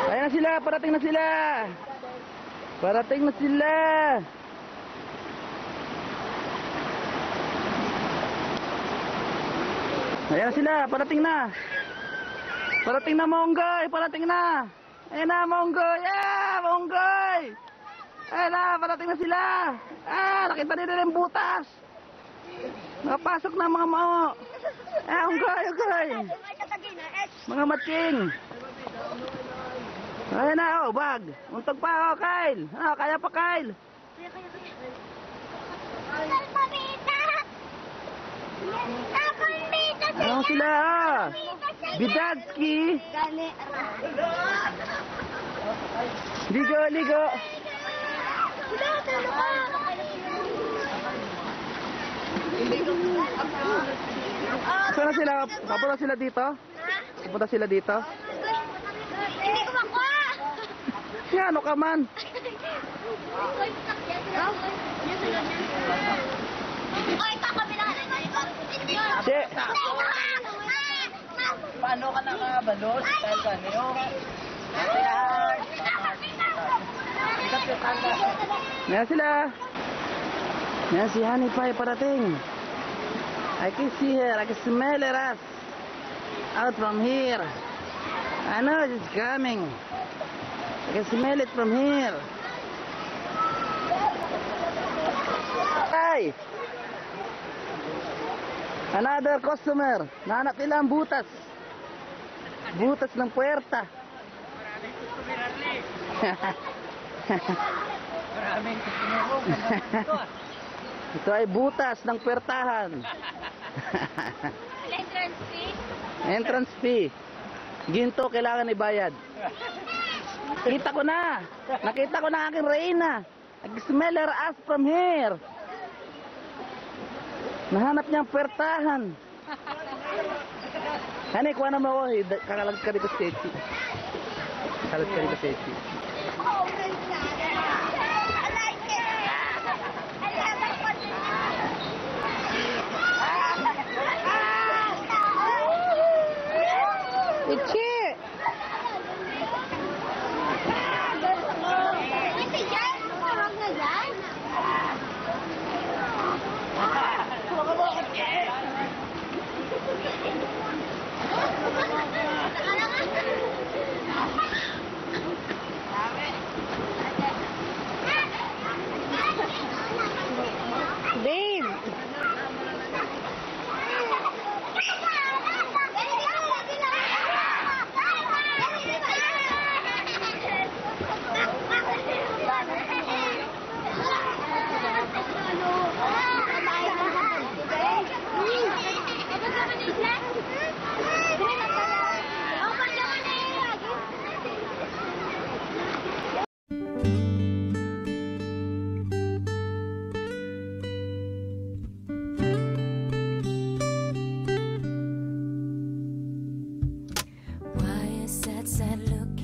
Ayan na sila, parating na sila. Parating na sila. Ayan na sila, parating na. Parating na Monggoy, parating na. Ayan na Monggoy, Monggoy. Ayan na, parating na sila. Nakita nila yung butas. Nakapasok na mga mao. Monggoy. Mga matching. Ayan na, bag. Untog pa, Kyle. Kaya pa, Kyle. Ano sila, Bidadski. Ligo. Saan sila? Papunta sila dito? Papunta sila dito? Hindi ko makuha! Ano ka man? Oy, kakabilangan na Che! Paano ka nakabalos? Dahil ka niyo? Ayan sila. Ayan si Honey Pie parating. I can see her. I can smell her ass out from here. I know it's coming. I can smell it from here. Hey! Another customer. Nahanap nila ang butas. Butas ng puwerta. Maraming customer, Arlie. Maraming customer mo. Ito ay butas ng puwertahan. Entrance fee? Entrance fee. Ginto kailangan ibayad. Nakita ko na aking Reyna. I smell her ass from here. Nahanap niya ang puwertahan. Hani, kuha na mo ako. Kakalag ka dito sa Echi. Kakalag ka dito sa Echi. Oh, I like it! I love it! Echi! Hindi yan! Parang na yan! Dave! Why is that sad look